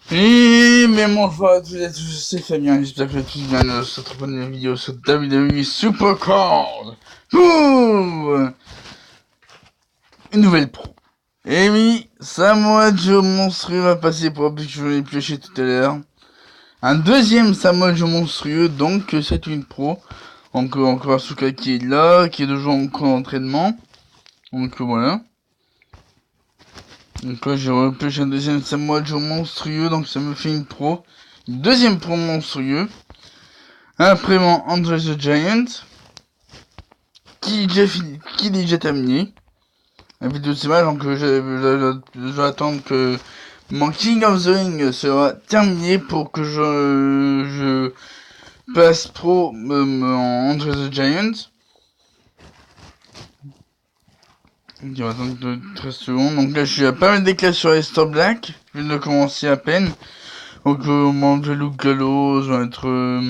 Et même bonjour à tous et à tous, c'est Fabien, j'espère que vous allez tous bien dans cette bonne vidéo sur WWE Supercard pour une nouvelle pro. Et oui, Samoa Joe monstrueux va passer pro, puisque je l'ai pioché tout à l'heure. Un deuxième Samoa Joe monstrueux, donc c'est une pro. Encore Asuka qui est là, qui est toujours en cours d'entraînement. Donc voilà. Donc là j'ai repêché un deuxième Samoa Joe monstrueux, donc ça me fait une pro. Une deuxième pro monstrueux. Après mon Andre the Giant, qui est déjà terminé. La vidéo de ce match, donc je dois attendre que mon King of the Ring sera terminé pour que je passe pro en Andre the Giant. Donc il va attendre 13 secondes. Donc là je suis à pas mal d'éclats sur Esther Black. Je viens de commencer à peine. Donc mon Luke Gallows va être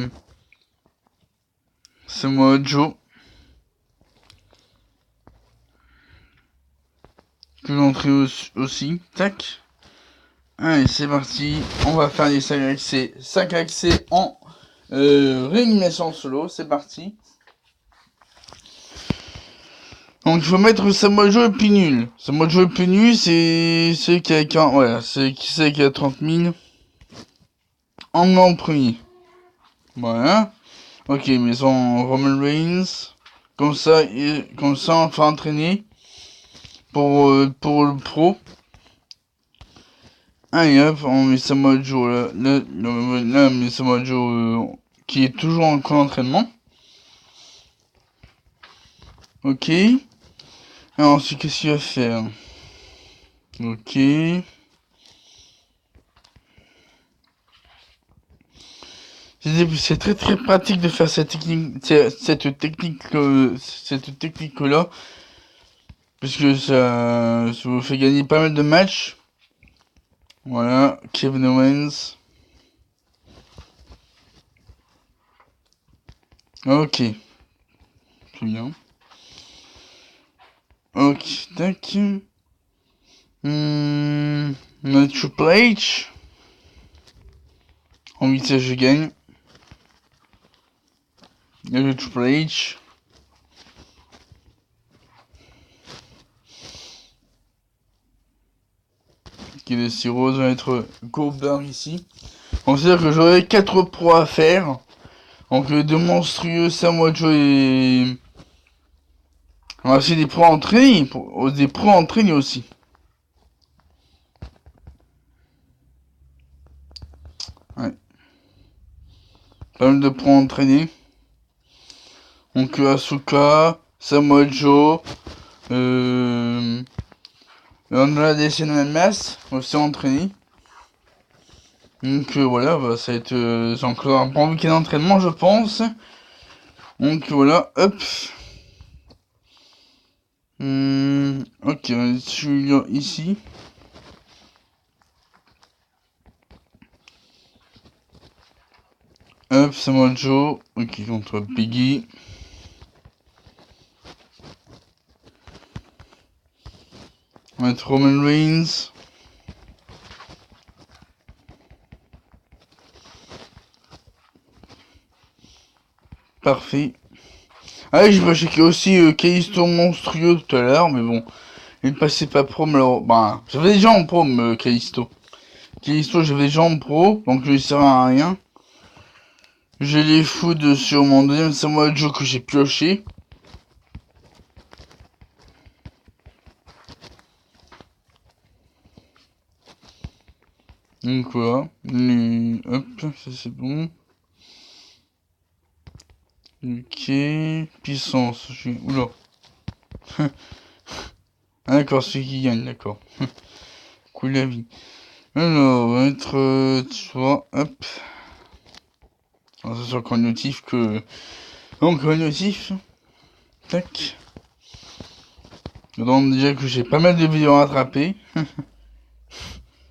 Samoa Joe. Que l'entrée aussi. Tac. Allez, c'est parti. On va faire les 5 accès. 5 accès en réanimation solo. C'est parti. Donc, il faut mettre Samoa Joe et puis nul. Samoa Joe et puis nul, c'est celui qui a, voilà, c'est qui a 30 000. En premier. Voilà. Ok, mais son Roman Reigns. Comme ça, on va entraîner pour le pro. Allez hop, on met Samoa Joe là, on met Samoa Joe qui est toujours en cours d'entraînement. Ok. Alors ensuite, qu'est-ce qu'il va faire? Ok. C'est très très pratique de faire cette technique là, puisque ça vous fait gagner pas mal de matchs. Voilà, Kevin Owens. Ok. C'est bien. Ok, tac. Triple H. En vitesse, je gagne. Le Triple H. Qui est si rose va être Goldberg ici. On sait que j'aurai 4 pros à faire. Donc de monstrueux Samoa Joe et... On va essayer des pros entraînés. Des pros entraînés aussi. Ouais. Pas mal de pros entraînés. Donc Asuka, Samoa Joe, Andrea Descent Mass aussi entraîné. Donc voilà, bah, ça va être c'est encore un bon week-end d'entraînement je pense. Donc voilà, hop. Ok, je suis ici. Hop, Samoa Joe, ok, contre Piggy. On va mettre Roman Reigns. Parfait. Ah, j'ai pas checké aussi Kalisto monstrueux tout à l'heure, mais bon. Il ne passait pas pro, alors... Bah, j'avais déjà en pro, Kalisto. Kalisto, j'avais déjà en pro, donc il ne sert à rien. J'ai les foods sur mon deuxième Samoa Joe que j'ai pioché. Donc voilà. Hop, ça c'est bon. Ok. Puissance. Oula. Ah, d'accord, celui qui gagne, d'accord. Cool la vie. Alors, on va mettre... tu vois, hop. Alors, c'est sur cognitif que... Donc, cognitif. Tac. Je demande déjà que j'ai pas mal de vidéos à rattraper.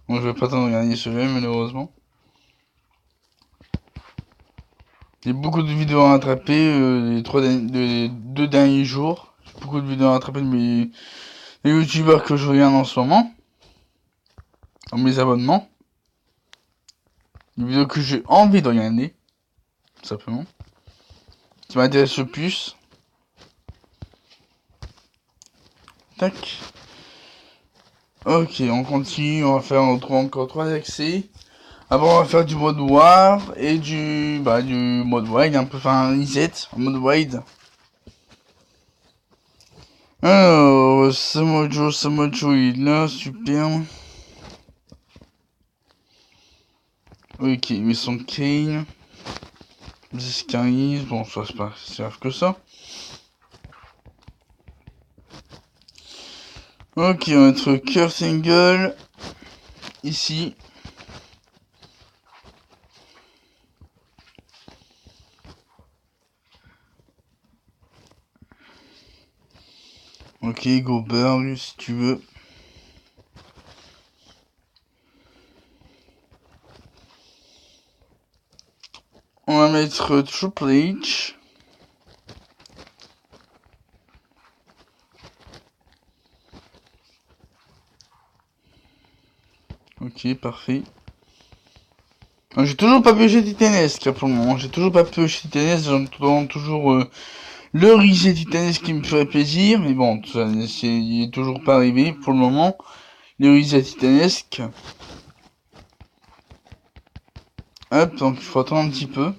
Bon, je vais pas t'en regarder celui-là, malheureusement. J'ai beaucoup de vidéos à rattraper les 2 derniers jours. J'ai beaucoup de vidéos à rattraper de mes youtubeurs que je regarde en ce moment. Dans mes abonnements. Une vidéo que j'ai envie de regarder. Tout simplement. Qui m'intéresse le plus. Tac. Ok, on continue. On va faire encore 3 accès. Après, on va faire du mode war et du mode wide. Un peu, enfin, un reset en mode wide. Alors, Samojo, il est là, super. Ok, mais son Kane. 10-15, bon, ça c'est pas si grave que ça. Ok, on va mettre Cœur Single. Ici. Ok, Goldberg, si tu veux. On va mettre Triple H. Ok, parfait. J'ai toujours pas pioché Titanesque pour le moment. J'ai toujours pas pioché Titanesque. J'entends toujours le reset Titanesque qui me ferait plaisir. Mais bon, il est toujours pas arrivé pour le moment. Le reset Titanesque. Hop, donc il faut attendre un petit peu.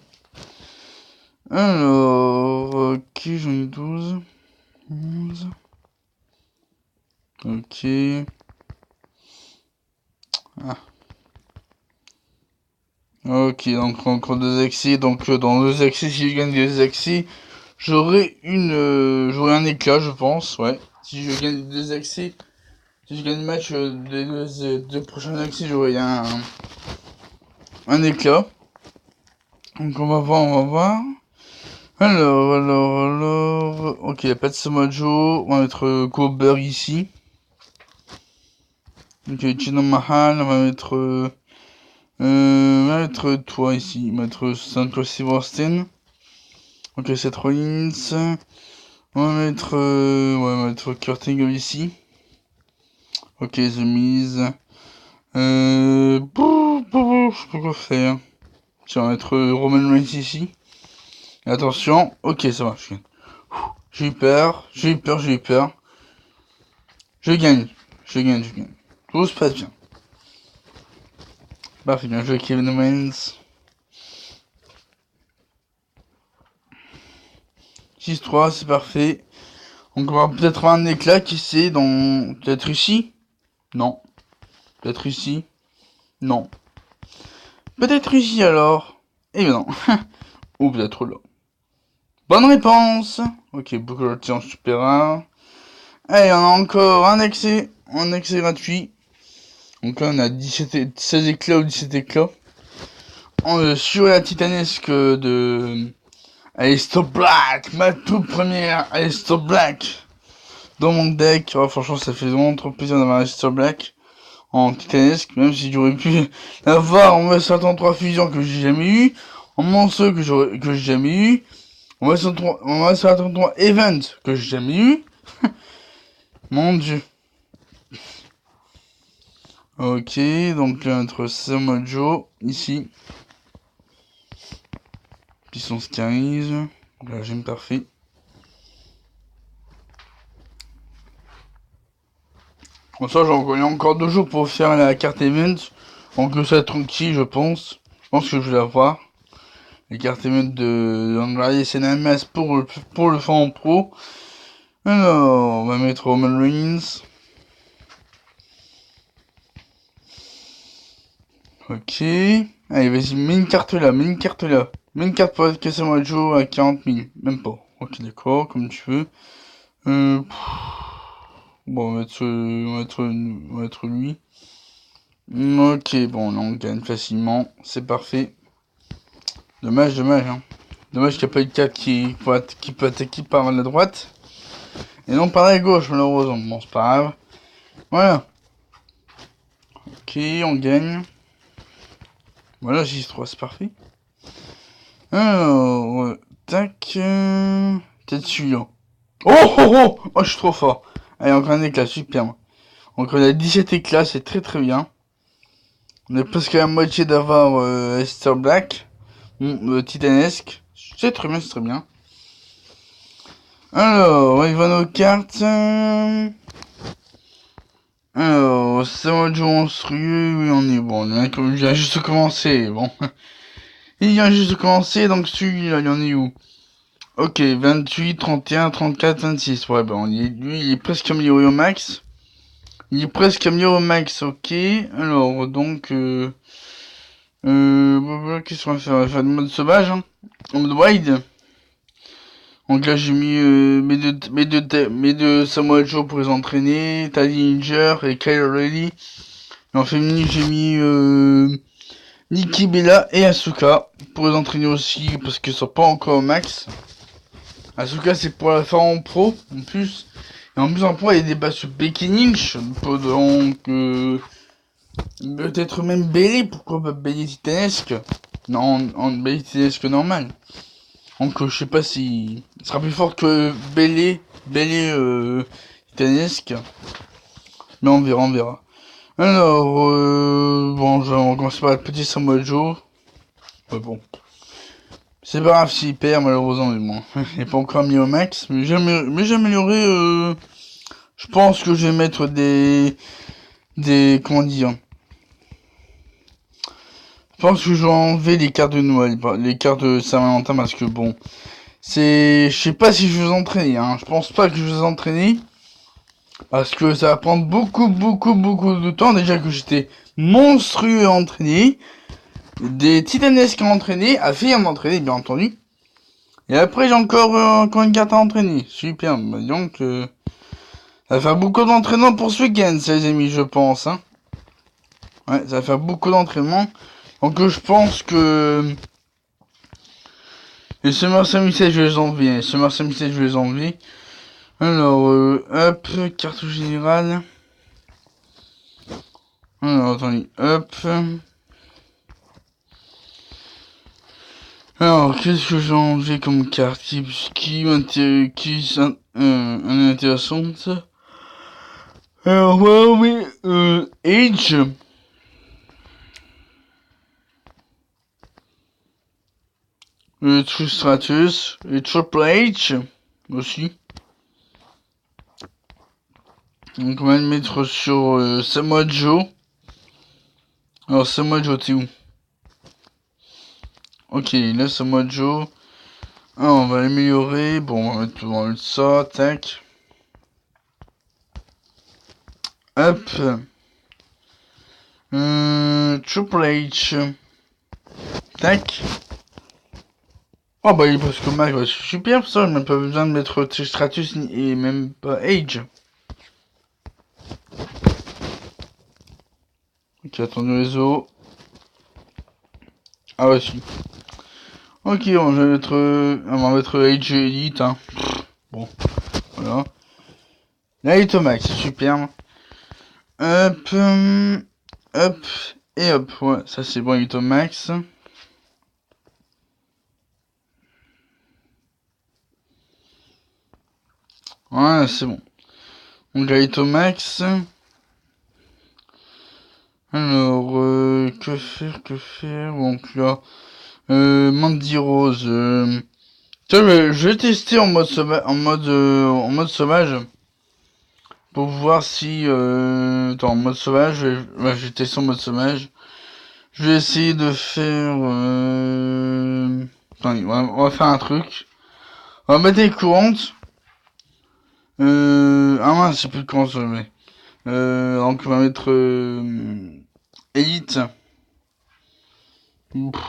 Alors, ok, j'en ai 12. 11. Ok. Ah. Ok, donc encore 2 accès. Donc dans 2 accès, si je gagne 2 accès, j'aurai j'aurai un éclat, je pense. Ouais. Si je gagne 2 accès, si je gagne le match des 2 prochains accès, j'aurai un éclat. Donc on va voir. Alors. Ok, il n'y a pas de Samojo. On va mettre Goldberg ici. Ok, Chino Mahal, on va mettre toi ici, on va mettre Santos Silverstein. Ok, Seth Rollins. On va mettre Kurt Angle ici. Ok, The Miz. Je sais pas quoi faire. Tiens, on va mettre Roman Reigns ici. Et attention, ok, ça marche. J'ai eu peur. Je gagne. Tout se passe bien. Parfait, bien joué Kevin Owens. 6-3, c'est parfait. Donc on va peut-être avoir un éclat qui c'est dans... Peut-être ici. Non. Peut-être ici. Non. Peut-être ici alors. Eh bien non. Ou peut-être là. Bonne réponse. Ok, Booker T en super rare. Allez, on a encore un accès gratuit. Donc là on a 16 éclats ou 17 éclats. Sur la titanesque de Aleister Black, ma toute première Aleister Black dans mon deck. Oh, franchement ça fait vraiment trop plaisir d'avoir Aleister Black en titanesque, même si j'aurais pu l'avoir en V53 fusion que j'ai jamais eu, en monstre que j'ai jamais eu, en V53 event que j'ai jamais eu. Mon dieu. Ok, donc là notre Samojo ici. Puissance 15. Là j'aime parfait. Bon ça j'en connais encore 2 jours pour faire la carte event. Donc ça tranquille je pense. Je pense que je vais la voir. Les cartes event de Andrade CNMS pour le faire en pro. Alors, on va mettre Roman Reigns. Ok. Allez, vas-y, mets une carte là. Mets une carte pour être cassé moi Joe à 40 000. Même pas. Ok, d'accord, comme tu veux. Bon, on va mettre lui. Ok, bon, là on gagne facilement. C'est parfait. Dommage, hein. Dommage qu'il n'y a pas une carte qui peut attaquer par la droite. Et non par la gauche, malheureusement. Bon, c'est pas grave. Voilà. Ok, on gagne. Voilà, 6-3, c'est parfait. Alors, tac. Peut-être celui-là. Oh, je suis trop fort. Allez, encore un éclat, super. Donc on a 17 éclats, c'est très très bien. On est presque à la moitié d'avoir Esther Black. Titanesque. C'est très bien, c'est très bien. Alors, il va nos cartes. Alors, Samoa Joe monstrueux, oui, on est bon. Il vient juste de commencer, bon. Il vient juste de commencer, donc celui-là, il en est où? Ok, 28, 31, 34, 26. Ouais, ben, lui, il est presque amélioré au max. Il est presque amélioré au max, ok. Alors, donc, qu'est-ce qu'on va faire? On va faire le mode sauvage, hein. En mode wild. Donc là, j'ai mis mes deux Samoa Joe pour les entraîner. Taddy Inger et Kyle O'Reilly. Et en féminin, j'ai mis Nikki Bella et Asuka pour les entraîner aussi parce qu'ils sont pas encore au max. Asuka, c'est pour la faire en pro en plus. Et en plus, en pro, il y a des débats sur Becky Lynch. Donc, peut-être même Bayley. Pourquoi pas Bayley titanesque? Non, en Bayley titanesque normal. Donc, je sais pas si. Ce sera plus fort que Bayley titanesque. Mais on verra, on verra. Alors, bon, on va commencer par le petit Samoa Joe. Ouais, bon. C'est pas grave s'il perd, malheureusement, mais bon. Il n'est pas encore mis au max. Mais j'ai amélioré, je pense que je vais mettre comment dire. Je pense que je vais enlever les cartes de Noël, les cartes de Saint-Valentin, parce que bon. Je sais pas si je vais vous entraîner, hein. Je pense pas que je vais vous entraîner. Parce que ça va prendre beaucoup de temps. Déjà que j'étais monstrueux à entraîner. Des titanesques à entraîner, à finir d'entraîner, bien entendu. Et après, j'ai encore une carte à entraîner. Super. Donc, ça va faire beaucoup d'entraînement pour ce week-end, les amis, je pense, hein. Ouais, ça va faire beaucoup d'entraînement. Donc, je pense que les SummerSlam 17, je vais les enlever. Les SummerSlam 17, je vais les enlever. Alors, hop, carte générale. Alors, attendez, hop. Alors, qu'est-ce que j'ai enlevé comme carte qui m'intéresse, intéressante. Alors, ouais, oui, Edge. True Stratus. Et Triple H. Aussi. Donc, on va le mettre sur Samoa Joe. Alors, Samoa Joe, t'es où? Ok, là, Samoa Joe. Ah, on va l'améliorer. Bon, on va mettre ça. Tac. Hop. Triple H. Tac. Oh bah il est presque mal, ouais. C'est super ça, même pas besoin de mettre Stratus et même pas Age. Ok, attendez les os. Ah ouais, si. Ok, on va mettre Age Elite, hein. Bon, voilà. Là, il est au max, c'est super. Hop, hop, et hop, ouais, ça c'est bon, il est au max. Ouais, c'est bon. Donc là, il est au max. Alors, que faire, donc là, Mandy Rose, je vais tester en mode sauvage, pour voir si, en mode sauvage, je vais tester en mode sauvage. Je vais essayer de faire, attendez, on va faire un truc. On va mettre les courantes. Ah mince, c'est plus de courantes, mais. Donc on va mettre, Elite. Pff,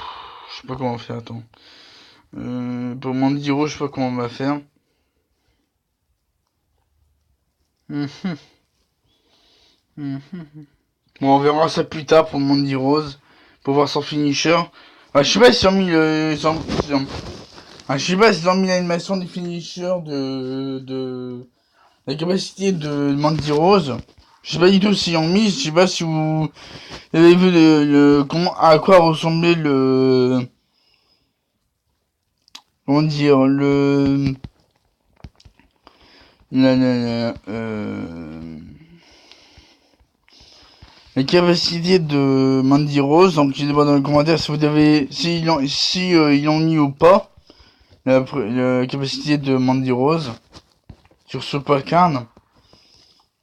je sais pas comment faire, attends. Pour Mandiro, je sais pas comment on va faire. Bon, on verra ça plus tard pour Mandy Rose. Pour voir son finisher. Ah, je sais pas si ont mis le. Je sais pas s'ils ont mis l'animation des finishers de. La capacité de Mandy Rose. Je sais pas du tout s'ils ont mis. Je sais pas si vous avez vu comment, à quoi ressemblait le. Comment dire, la, les capacités de Mandy Rose. Donc je demande dans les commentaires si vous avez, ils ont mis ou pas la capacité de Mandy Rose sur ce Packard.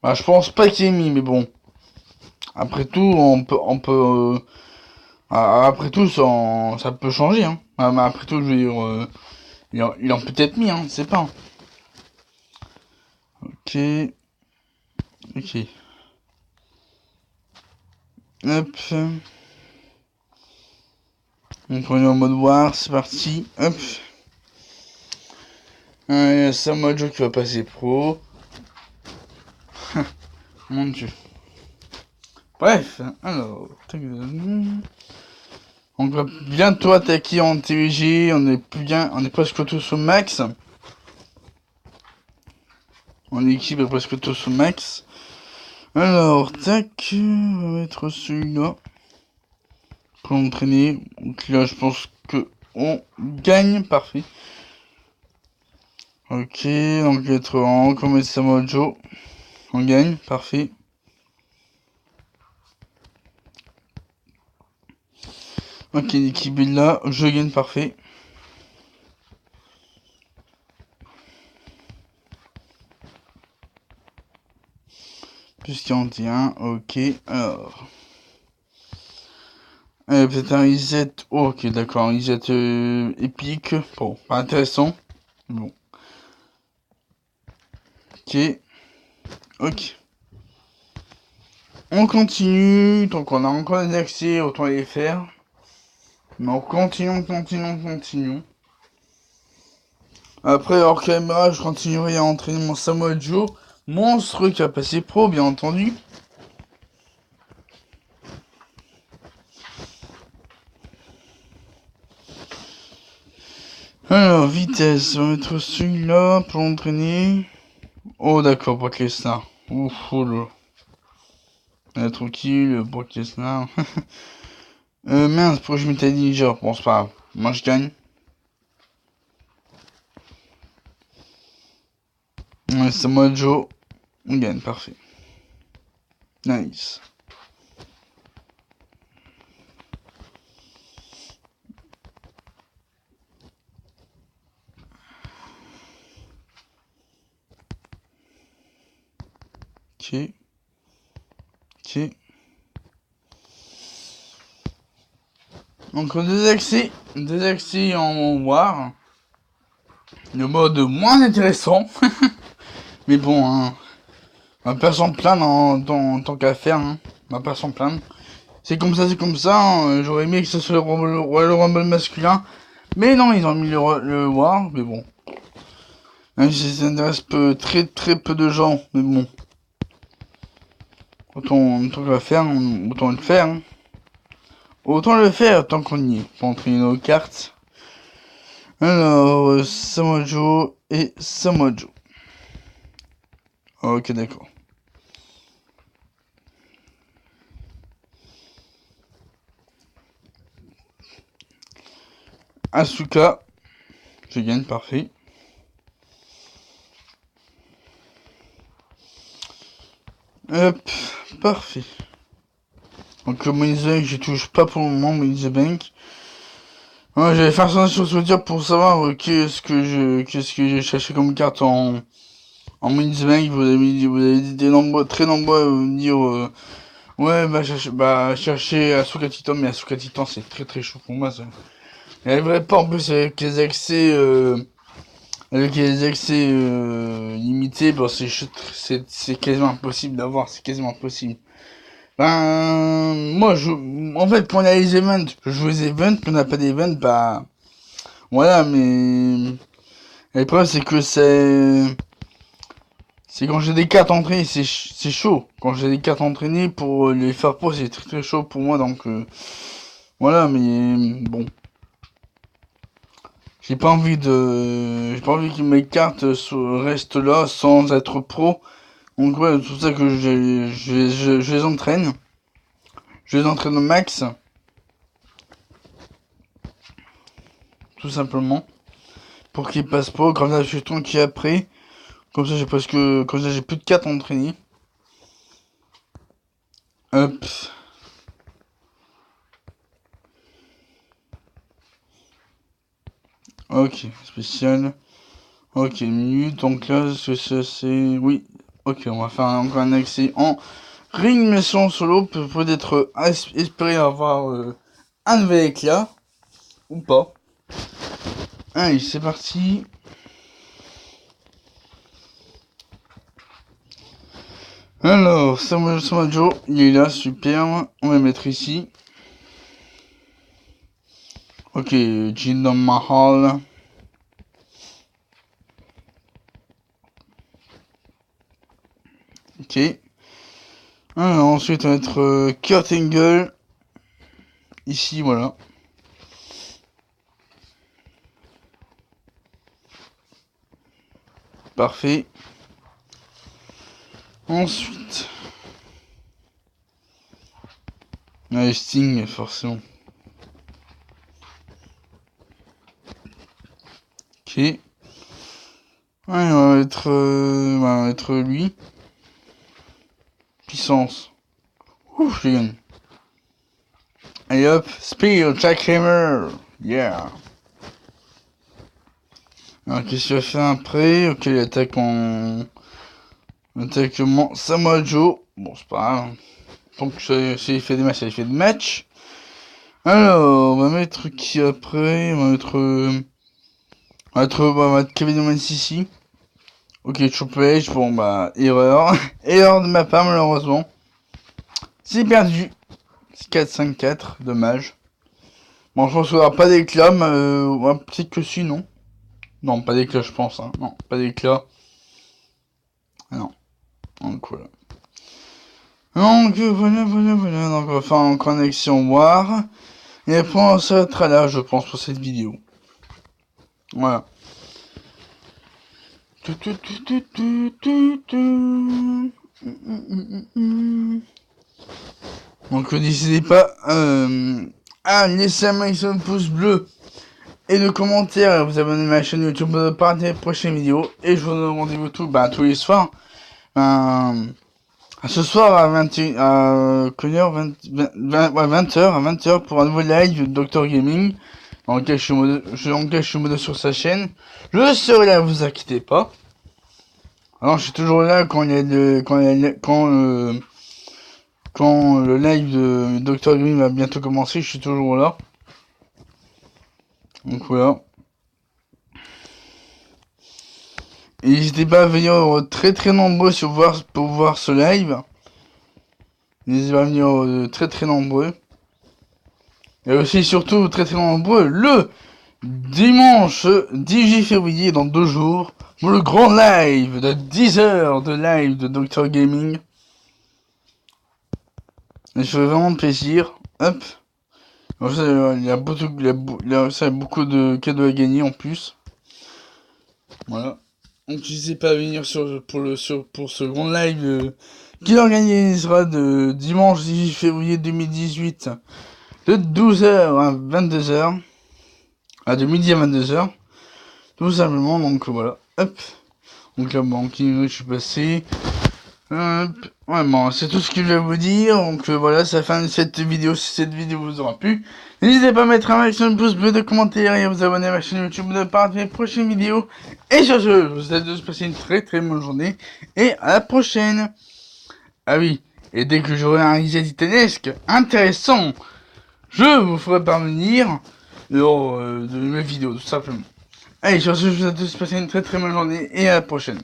Bah, je pense pas qu'il est mis, mais bon. Après tout, après tout, ça peut changer, hein. Mais après tout, je veux dire, il en peut-être mis, hein, c'est pas. Ok. Ok. Hop. Donc on est en mode war, c'est parti. Hop. Il y a Samoa Joe qui va passer pro. Mon dieu. Bref, alors. On va bientôt attaquer en TVG. On est presque tous au max. En équipe est presque tous au max. Alors, tac. On va mettre celui-là. Pour l'entraîner. Donc là, je pense que on gagne. Parfait. Ok, donc être en comme Samoa Joe. On gagne, parfait. Ok, l'équipe est là, je gagne, parfait. Plus 41, ok, alors. Peut-être un reset, oh, ok, d'accord, un reset épique. Bon, pas intéressant. Bon. Ok. Ok. On continue, donc on a encore des accès, autant les faire. Mais on continue. Après, hors caméra, je continuerai à entraîner mon Samoa Joe. Monstre qui a passé pro, bien entendu. Alors, vitesse, on va mettre celui-là pour l'entraîner. Oh, d'accord, Brock Lesnar. Ouf, oh là. Tranquille, Brock Lesnar. Mince, pourquoi je m'étais dit genre, bon, c'est pas grave. Moi, je gagne. Ouais, c'est moi, Joe. On gagne, parfait. Nice. Ok. Ok. Donc, deux accès en war. Le mode moins intéressant. Mais bon, hein. On va pas s'en plaindre en tant qu'affaire, hein. On va pas s'en plaindre. C'est comme ça, hein. J'aurais aimé que ce soit le Royal Rumble masculin. Mais non, ils ont mis le War, mais bon. Même si ça intéresse très peu de gens, mais bon. Autant le faire, autant le faire. Hein. Autant le faire tant qu'on y est. Pour entraîner nos cartes. Alors, Samoa Joe et Samoa Joe. Ok, d'accord. Asuka. Je gagne, parfait. Hop, parfait. Donc Money the Bank, je touche pas pour le moment, Money the Bank. Ouais, j'allais faire ça sur Twitter pour savoir qu'est-ce que j'ai cherché comme carte en Money the Bank. Vous avez dit très nombreux à me dire ouais chercher Asuka Titan, mais Asuka Titan c'est très chaud pour moi ça. J'arriverai pas en plus avec les accès limités, bon c'est quasiment impossible d'avoir, c'est quasiment impossible. Moi, en fait, quand on a les events, je joue les events, quand on n'a pas d'events, bah, voilà, mais, le problème, c'est que c'est quand j'ai des cartes entraînées, c'est chaud. Quand j'ai des cartes entraînées pour les faire pro, c'est très chaud pour moi, donc, voilà, mais, bon. J'ai pas envie que mes cartes restent là sans être pro. Donc, ouais, c'est pour ça que je les entraîne. Je les entraîne au max. Tout simplement. Pour qu'ils passent pas, comme ça je suis tranquille après. Comme ça j'ai plus de cartes entraînées. Hop. Ok, spécial. Ok, minute, donc là, c'est... Oui, ok, on va faire encore un accès en ring, mais en solo, peut-être espérer avoir un nouvel éclat, ou pas. Allez, c'est parti. Alors, Samuel Joe, il est là, super. On va le mettre ici. Ok, Jinder Mahal. Ok. Alors, ensuite, on va mettre Kurt Angle. Ici, voilà. Parfait. Ensuite... Ouais, Sting, forcément. Ok. Ouais, on va mettre lui. Puissance. Ouf, je gagne. Allez hop, Spear, Jackhammer. Yeah. Alors, qu'est-ce qu'il va faire après? Ok, il attaque en... Attaquement Samoa Joe. Bon, c'est pas grave. Donc, s'il fait des matchs, il fait des matchs. Alors, on va mettre qui après? On va mettre Kevin Owens ici. Ok, Triple H, bon bah, erreur. Erreur de ma part, malheureusement. C'est perdu. 4-5-4, dommage. Bon, je pense qu'il n'y aura pas d'éclat, mais ouais, peut-être que si, non. Non, pas d'éclat, je pense. Hein. Non, pas d'éclat. Ah non. Donc voilà. Donc voilà. Donc on va faire en connexion War. Et après on s'arrêtera là, je pense, pour cette vidéo. Voilà. Donc n'hésitez pas à laisser un maximum de pouces bleus et de commentaires et vous abonner à ma chaîne YouTube pour ne pas rater les prochaines vidéos. Et je vous donne rendez-vous tous les soirs. Ce soir à 20h, à 20h pour un nouveau live de Dr Gaming dans lequel je suis modé sur sa chaîne. Je serai là, vous inquiétez pas. Alors je suis toujours là quand il y a quand le live de Dr Gaming va bientôt commencer, je suis toujours là. Donc voilà. Et n'hésitez pas à venir très nombreux pour voir ce live. N'hésitez pas à venir très nombreux. Et aussi surtout très nombreux le dimanche 18 février dans 2 jours pour le grand live de 10 heures de live de Dr Gaming. Et je fais vraiment plaisir. Hop. Il y a beaucoup de cadeaux à gagner en plus. Voilà. Donc n'hésitez pas à venir pour ce grand live qui organisera de dimanche 18 février 2018 de 12h à 22h. De midi à 22h. Tout simplement, donc voilà. Hop. Donc là, bon, je suis passé. Hop. Ouais, bon, c'est tout ce que je vais vous dire. Donc voilà, c'est la fin de cette vidéo. Si cette vidéo vous aura plu, n'hésitez pas à mettre un maximum de pouces bleus, de commentaires et à vous abonner à ma chaîne YouTube de part des prochaines vidéos. Et sur ce, je vous souhaite de passer une très bonne journée. Et à la prochaine. Ah oui, et dès que j'aurai un reset titanesque intéressant, je vous ferai parvenir de mes vidéos, tout simplement. Allez, sur ce, je vous souhaite de passer une très bonne journée et à la prochaine.